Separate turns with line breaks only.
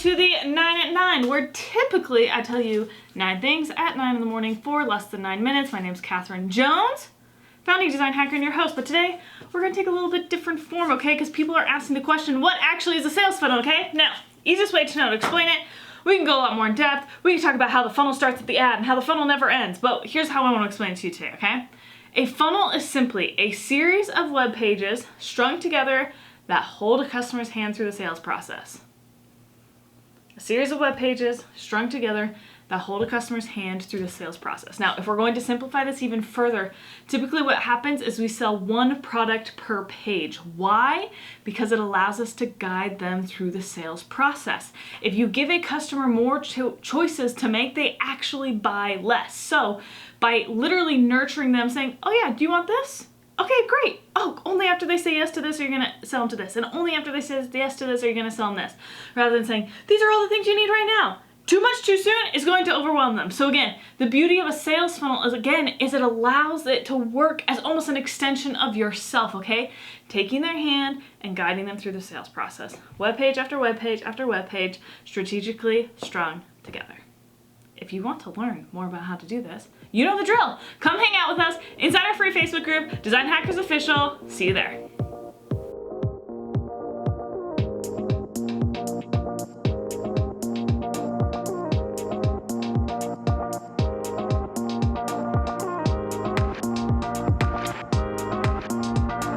to the 9 at 9, where typically I tell you 9 things at 9 in the morning for less than 9 minutes. My name's Kathryn Jones, founding design hacker and your host. But today we're going to take a little bit different form, okay? Because people are asking the question, what actually is a sales funnel, okay? Now, easiest way to know to explain it, we can go a lot more in depth. We can talk about how the funnel starts at the ad and how the funnel never ends. But here's how I want to explain it to you today, okay? A funnel is simply a series of web pages strung together that hold a customer's hand through the sales process. A series of web pages strung together that hold a customer's hand through the sales process. Now, if we're going to simplify this even further, typically what happens is we sell one product per page. Why? Because it allows us to guide them through the sales process. If you give a customer more choices to make, they actually buy less. So by literally nurturing them, saying, oh yeah, do you want this? Okay, great. Oh, only after they say yes to this are you going to sell them to this. And only after they say yes to this are you going to sell them this. Rather than saying, these are all the things you need right now. Too much too soon is going to overwhelm them. So again, the beauty of a sales funnel is it allows it to work as almost an extension of yourself, okay? Taking their hand and guiding them through the sales process. Web page after web page after web page, strategically strung together. If you want to learn more about how to do this, you know the drill. Come hang out with us inside our free Facebook group, Design Hackers Official. See you there.